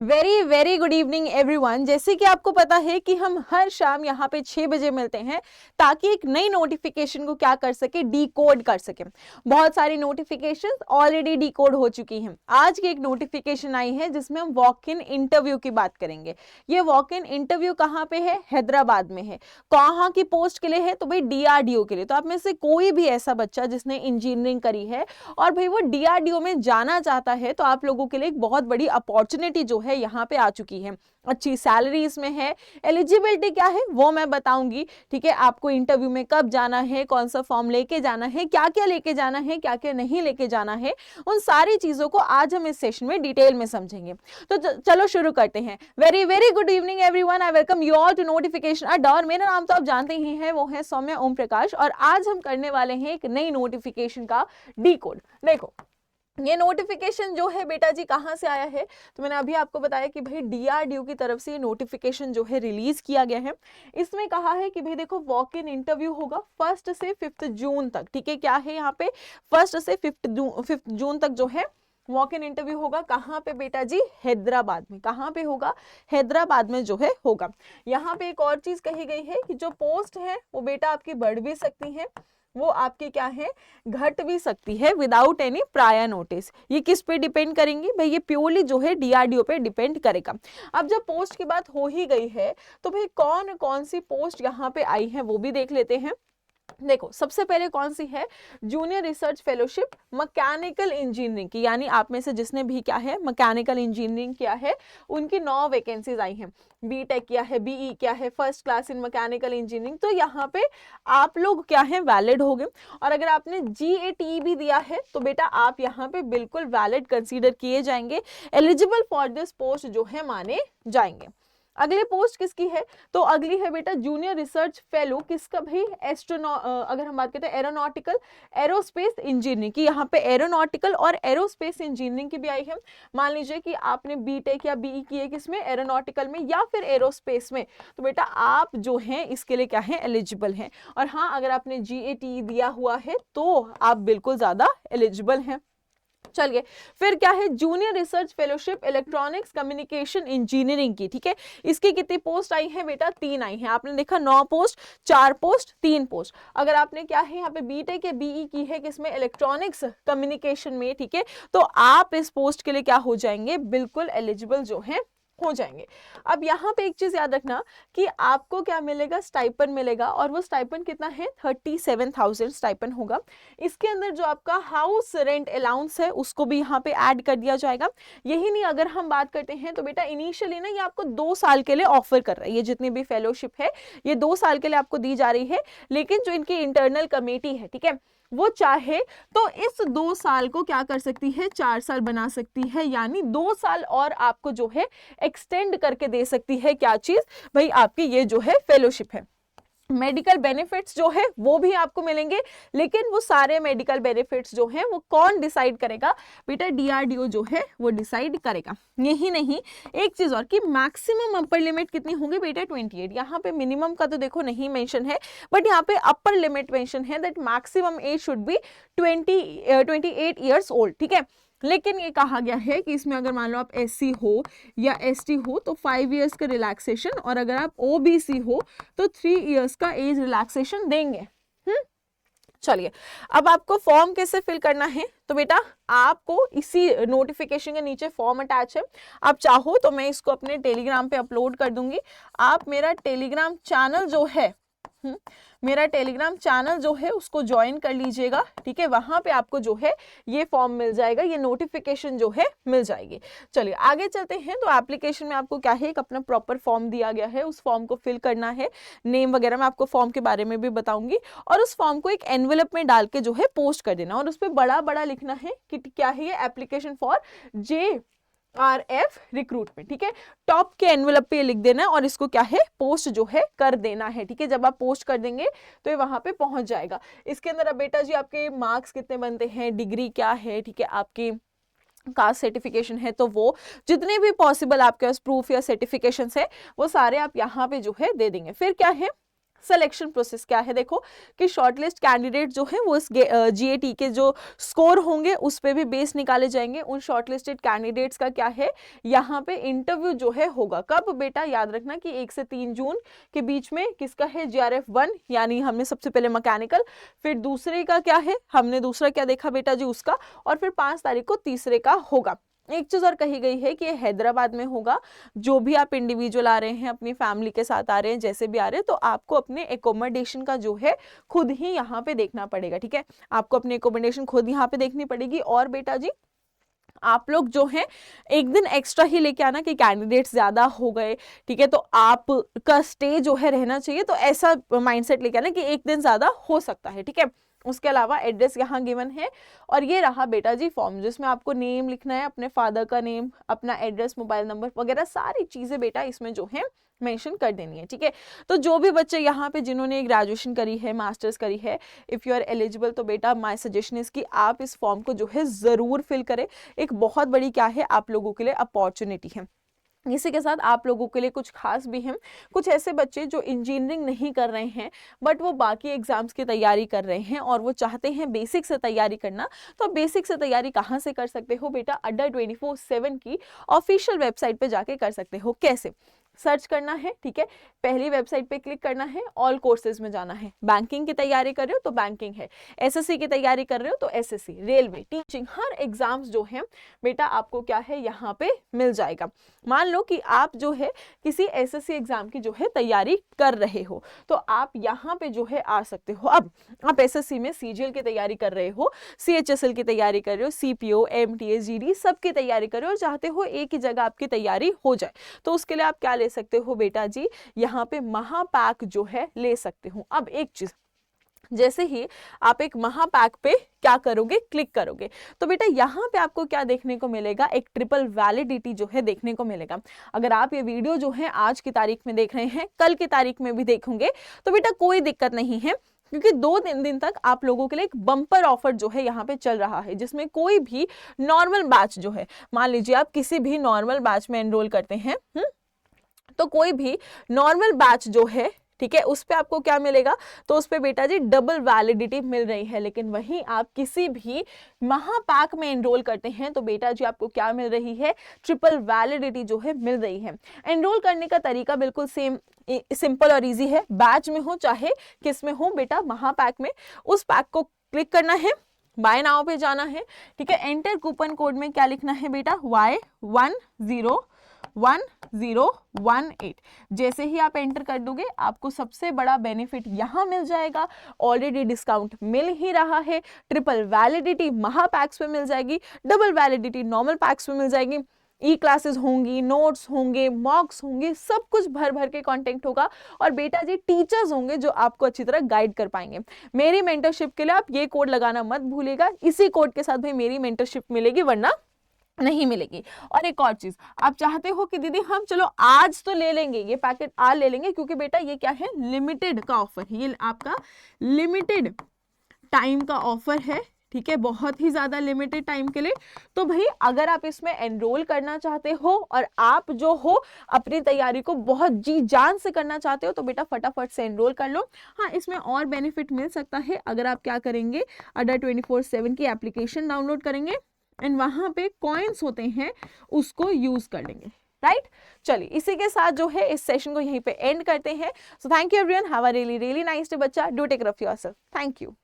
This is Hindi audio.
Very very good evening everyone. जैसे कि आपको पता है कि हम हर शाम यहाँ पे 6 बजे मिलते हैं ताकि एक नई नोटिफिकेशन को क्या कर सके, डीकोड कर सके। बहुत सारी नोटिफिकेशंस ऑलरेडी डीकोड हो चुकी हैं। आज की एक नोटिफिकेशन आई है जिसमें हम वॉक इन इंटरव्यू की बात करेंगे। ये वॉक इन इंटरव्यू कहाँ पे है? हैदराबाद में है। कहाँ की पोस्ट के लिए है? तो भाई DRDO के लिए। तो आप में से कोई भी ऐसा बच्चा जिसने इंजीनियरिंग करी है और भाई वो DRDO में जाना चाहता है तो आप लोगों के लिए एक बहुत बड़ी अपॉर्चुनिटी जो है यहाँ पे आ चुकी है। अच्छी सैलरी इसमें है। एलिजिबिलिटी क्या है वो मैं बताऊंगी। ठीक है, आपको इंटरव्यू में कब जाना है, कौन सा फॉर्म लेके जाना है, क्या क्या लेके जाना है, क्या क्या नहीं लेके जाना है, उन सारी चीजों को आज हम इस सेशन में डिटेल में समझेंगे। तो चलो शुरू करते हैं। Very very good evening everyone. I welcome you all to notification Adda. और मेरा नाम तो आप जानते ही हैं, वो है सौम्या ओम प्रकाश। और आज हम करने वाले हैं एक नई नोटिफिकेशन का डीकोड। देखो, ये नोटिफिकेशन जो है बेटा जी कहाँ से आया है? तो मैंने अभी आपको बताया कि भाई DRDO की तरफ से ये नोटिफिकेशन जो है रिलीज किया गया है। इसमें कहा है कि भाई देखो, वॉक इन इंटरव्यू होगा 1 से 5 जून तक। ठीक है, क्या है यहाँ पे? 1 से 5 जून तक जो है वॉक इन इंटरव्यू होगा। कहाँ पे बेटा जी? हैदराबाद में। कहाँ पे होगा? हैदराबाद में जो है होगा। यहाँ पे एक और चीज कही गई है कि जो पोस्ट है वो बेटा आपकी बढ़ भी सकती है, वो आपकी क्या है, घट भी सकती है विदाउट एनी प्रायर नोटिस। ये किस पे डिपेंड करेंगी भाई? ये प्योरली जो है DRDO पे डिपेंड करेगा। अब जब पोस्ट की बात हो ही गई है तो भाई कौन कौन सी पोस्ट यहाँ पे आई है वो भी देख लेते हैं। देखो, सबसे पहले कौन सी है? Junior research fellowship mechanical engineering की, यानी आप में से जिसने भी क्या है मैकेनिकल इंजीनियरिंग किया है उनकी 9 वैकेंसीज आई हैं। बीटेक किया है, BE किया है, first class in mechanical engineering, तो यहाँ पे आप लोग क्या है, वैलिड हो गए। और अगर आपने GATE भी दिया है तो बेटा आप यहाँ पे बिल्कुल वैलिड कंसीडर किए जाएंगे, एलिजिबल फॉर दिस पोस्ट जो है माने जाएंगे। अगली पोस्ट किसकी है? तो अगली है बेटा जूनियर रिसर्च फेलो। किसका भाई? अगर हम बात करते हैं एरोनॉटिकल एरोस्पेस इंजीनियरिंग की, यहाँ पे एरोनॉटिकल और एरोस्पेस इंजीनियरिंग की भी आई है। मान लीजिए कि आपने बीटेक या BE की है किसमें? एरोनॉटिकल में या फिर एरोस्पेस में, तो बेटा आप जो हैं इसके लिए क्या है, एलिजिबल हैं। और हाँ, अगर आपने GATE दिया हुआ है तो आप बिल्कुल ज्यादा एलिजिबल हैं। चलिए, फिर क्या है? Junior research fellowship electronics communication engineering की। ठीक है, इसकी कितनी पोस्ट आई है बेटा? 3 आई है। आपने देखा 9 पोस्ट, 4 पोस्ट, 3 पोस्ट। अगर आपने क्या है यहाँ पे बीटेक या BE की है किसमें? इलेक्ट्रॉनिक्स कम्युनिकेशन में। ठीक है, तो आप इस पोस्ट के लिए क्या हो जाएंगे, बिल्कुल एलिजिबल जो है हो जाएंगे। अब यहाँ पे एक चीज याद रखना कि आपको क्या मिलेगा, स्टाइपन मिलेगा। और वो स्टाइपन कितना है? 37,000 स्टाइपन होगा। इसके अंदर जो आपका हाउस रेंट अलाउंस है उसको भी यहाँ पे ऐड कर दिया जाएगा। यही नहीं, अगर हम बात करते हैं तो बेटा इनिशियली ना ये आपको 2 साल के लिए ऑफर कर रहा है। ये जितनी भी फेलोशिप है ये 2 साल के लिए आपको दी जा रही है। लेकिन जो इनकी इंटरनल कमेटी है, ठीक है, वो चाहे तो इस 2 साल को क्या कर सकती है, 4 साल बना सकती है। यानी 2 साल और आपको जो है एक्सटेंड करके दे सकती है। क्या चीज भाई? आपकी ये जो है फेलोशिप है। मेडिकल बेनिफिट्स जो है वो भी आपको मिलेंगे, लेकिन वो सारे मेडिकल बेनिफिट्स जो हैं वो कौन डिसाइड करेगा बेटा? DRDO जो है वो डिसाइड करेगा। यही नहीं, एक चीज और कि मैक्सिमम अपर लिमिट कितनी होगी बेटा? 28। यहाँ पे मिनिमम का तो देखो नहीं मेंशन है, बट यहाँ पे अपर लिमिट मेंशन है that maximum age should be 28 years old. ठीक है, लेकिन ये कहा गया है कि इसमें अगर मान लो आप SC हो या ST हो तो 5 इयर्स का रिलैक्सेशन, और अगर आप OBC हो तो 3 इयर्स का एज रिलैक्सेशन देंगे। चलिए, अब आपको फॉर्म कैसे फिल करना है? तो बेटा आपको इसी नोटिफिकेशन के नीचे फॉर्म अटैच है। आप चाहो तो मैं इसको अपने टेलीग्राम पे अपलोड कर दूंगी। आप मेरा टेलीग्राम चैनल जो है मेरा टेलीग्राम चैनल जो है उसको ज्वाइन कर लीजिएगा। ठीक है, वहां पे आपको जो है ये फॉर्म मिल जाएगा, ये नोटिफिकेशन जो है मिल जाएगी। चलिए आगे चलते हैं। तो एप्लीकेशन में आपको क्या है, एक अपना प्रॉपर फॉर्म दिया गया है, उस फॉर्म को फिल करना है। नेम वगैरह मैं आपको फॉर्म के बारे में भी बताऊंगी। और उस फॉर्म को एक एनवेलप में डाल के जो है पोस्ट कर देना, और उस पर बड़ा बड़ा लिखना है कि क्या है, ये एप्लीकेशन फॉर JRF रिक्रूटमेंट। ठीक है, टॉप के एनवेलप पे लिख देना है और इसको क्या है, पोस्ट जो है कर देना है। ठीक है, जब आप पोस्ट कर देंगे तो ये वहां पे पहुंच जाएगा। इसके अंदर अब बेटा जी आपके मार्क्स कितने बनते हैं, डिग्री क्या है, ठीक है, आपकी कास्ट सर्टिफिकेशन है, तो वो जितने भी पॉसिबल आपके पास प्रूफ या सर्टिफिकेशंस है वो सारे आप यहाँ पे जो है दे देंगे। फिर क्या है, सिलेक्शन प्रोसेस क्या है, देखो कि शॉर्टलिस्ट कैंडिडेट जो है वो इस GAT के जो स्कोर होंगे उस पे भी बेस निकाले जाएंगे। उन शॉर्टलिस्टेड कैंडिडेट्स का क्या है, यहाँ पे इंटरव्यू जो है होगा कब बेटा, याद रखना कि 1 से 3 जून के बीच में। किसका है, GRF 1 यानी हमने सबसे पहले मैकेनिकल, फिर दूसरे का क्या है, हमने दूसरा क्या देखा बेटा जी उसका, और फिर 5 तारीख को तीसरे का होगा। एक चीज और कही गई है कि ये हैदराबाद में होगा। जो भी आप इंडिविजुअल आ रहे हैं, अपनी फैमिली के साथ आ रहे हैं, जैसे भी आ रहे हैं, तो आपको अपने एकोमोडेशन का जो है खुद ही यहाँ पे देखना पड़ेगा, ठीक है। आपको अपनी एकोमोडेशन खुद यहाँ पे देखनी पड़ेगी। और बेटा जी आप लोग जो है एक दिन एक्स्ट्रा ही लेके आना कि कैंडिडेट्स ज्यादा हो गए, ठीक है, तो आपका स्टे जो है रहना चाहिए, तो ऐसा माइंडसेट लेके आना कि एक दिन ज्यादा हो सकता है, ठीक है। उसके अलावा एड्रेस यहाँ गिवन है, और ये रहा बेटा जी फॉर्म जिसमें आपको नेम लिखना है, अपने फादर का नेम, अपना एड्रेस, मोबाइल नंबर वगैरह सारी चीजें बेटा इसमें जो है मेंशन कर देनी है, ठीक है। तो जो भी बच्चे यहाँ पे जिन्होंने ग्रेजुएशन करी है, मास्टर्स करी है, इफ यू आर एलिजिबल, तो बेटा माय सजेशन इज कि आप इस फॉर्म को जो है जरूर फिल करें। एक बहुत बड़ी क्या है आप लोगों के लिए अपॉर्चुनिटी है। इसी के साथ आप लोगों के लिए कुछ खास भी हैं, कुछ ऐसे बच्चे जो इंजीनियरिंग नहीं कर रहे हैं बट वो बाकी एग्जाम्स की तैयारी कर रहे हैं और वो चाहते हैं बेसिक से तैयारी करना। तो बेसिक से तैयारी कहाँ से कर सकते हो बेटा, अड्डा 24/7 की ऑफिशियल वेबसाइट पे जाके कर सकते हो। कैसे, सर्च करना है, ठीक है, पहली वेबसाइट पे क्लिक करना है, ऑल कोर्सेज में जाना है। बैंकिंग की तैयारी कर रहे हो तो बैंकिंग है, SSC की तैयारी कर रहे हो तो SSC, रेलवे, टीचिंग, हर एग्जाम्स जो है बेटा आपको क्या है यहाँ पे मिल जाएगा। मान लो कि आप जो है किसी SSC एग्जाम की जो है तैयारी कर रहे हो तो आप यहाँ पे जो है आ सकते हो। अब आप SSC में CGL की तैयारी कर रहे हो, CHSL की तैयारी कर रहे हो, CPO, MTA, GD सब की तैयारी कर रहे हो और चाहते हो एक ही जगह आपकी तैयारी हो जाए, तो उसके लिए आप क्या ले सकते हो बेटा जी, यहाँ पे महापैक जो है ले सकते हो। अब एक चीज, जैसे ही आप एक महापैक पे क्या करोगे, क्लिक करोगे, तो बेटा यहाँ पे आपको क्या देखने को मिलेगा, एक ट्रिपल वैलिडिटी जो है देखने को मिलेगा। अगर आप ये वीडियो जो है आज की तारीख में देख रहे हैं, कल की तारीख में भी देखोगे तो बेटा कोई दिक्कत नहीं है, क्योंकि 2-3 दिन तक आप लोगों के लिए एक बम्पर ऑफर जो है यहाँ पे चल रहा है, जिसमें कोई भी नॉर्मल बैच जो है, मान लीजिए आप किसी भी नॉर्मल बैच में एनरोल करते हैं, तो कोई भी नॉर्मल बैच जो है, ठीक है, उस पे आपको क्या मिलेगा, तो उस पे बेटा जी डबल वैलिडिटी मिल रही है। लेकिन वहीं आप किसी भी महापैक में एनरोल करते हैं तो बेटा जी आपको क्या मिल रही है, ट्रिपल वैलिडिटी जो है मिल रही है। एनरोल करने का तरीका बिल्कुल सेम, सिंपल और इजी है। बैच में हो चाहे किस में हो बेटा, महापैक में उस पैक को क्लिक करना है, बाय नाउ पे जाना है, ठीक है। एंटर कूपन कोड में क्या लिखना है बेटा, Y101018। जैसे ही आप एंटर कर दोगे आपको सबसे बड़ा बेनिफिट यहाँ मिल जाएगा, ऑलरेडी डिस्काउंट मिल ही रहा है, ट्रिपल वैलिडिटी महापैक्स पे मिल जाएगी, डबल वैलिडिटी नॉर्मल पैक्स पे मिल जाएगी, ई क्लासेस होंगी, नोट्स होंगे, मॉक्स होंगे, सब कुछ भर भर के कंटेंट होगा और बेटा जी टीचर्स होंगे जो आपको अच्छी तरह गाइड कर पाएंगे। मेरी मेंटरशिप के लिए आप ये कोड लगाना मत भूलिएगा, इसी कोड के साथ भाई मेरी मेंटरशिप मिलेगी, वरना नहीं मिलेगी। और एक और चीज, आप चाहते हो कि दीदी हम चलो आज तो ले लेंगे, ये पैकेट आज ले लेंगे, क्योंकि बेटा ये क्या है, लिमिटेड का ऑफर है, ये आपका लिमिटेड टाइम का ऑफर है, ठीक है, बहुत ही ज्यादा लिमिटेड टाइम के लिए। तो भाई अगर आप इसमें एनरोल करना चाहते हो और आप जो हो अपनी तैयारी को बहुत जी जान से करना चाहते हो तो बेटा फटाफट से एनरोल कर लो। हाँ, इसमें और बेनिफिट मिल सकता है अगर आप क्या करेंगे, अड्डा 24/7 की एप्लीकेशन डाउनलोड करेंगे एंड वहां पे कॉइन्स होते हैं उसको यूज कर लेंगे, राइट। चलिए इसी के साथ जो है इस सेशन को यहीं पे एंड करते हैं। So thank you everyone, have a really nice day बच्चा, do take care of yourself, thank you.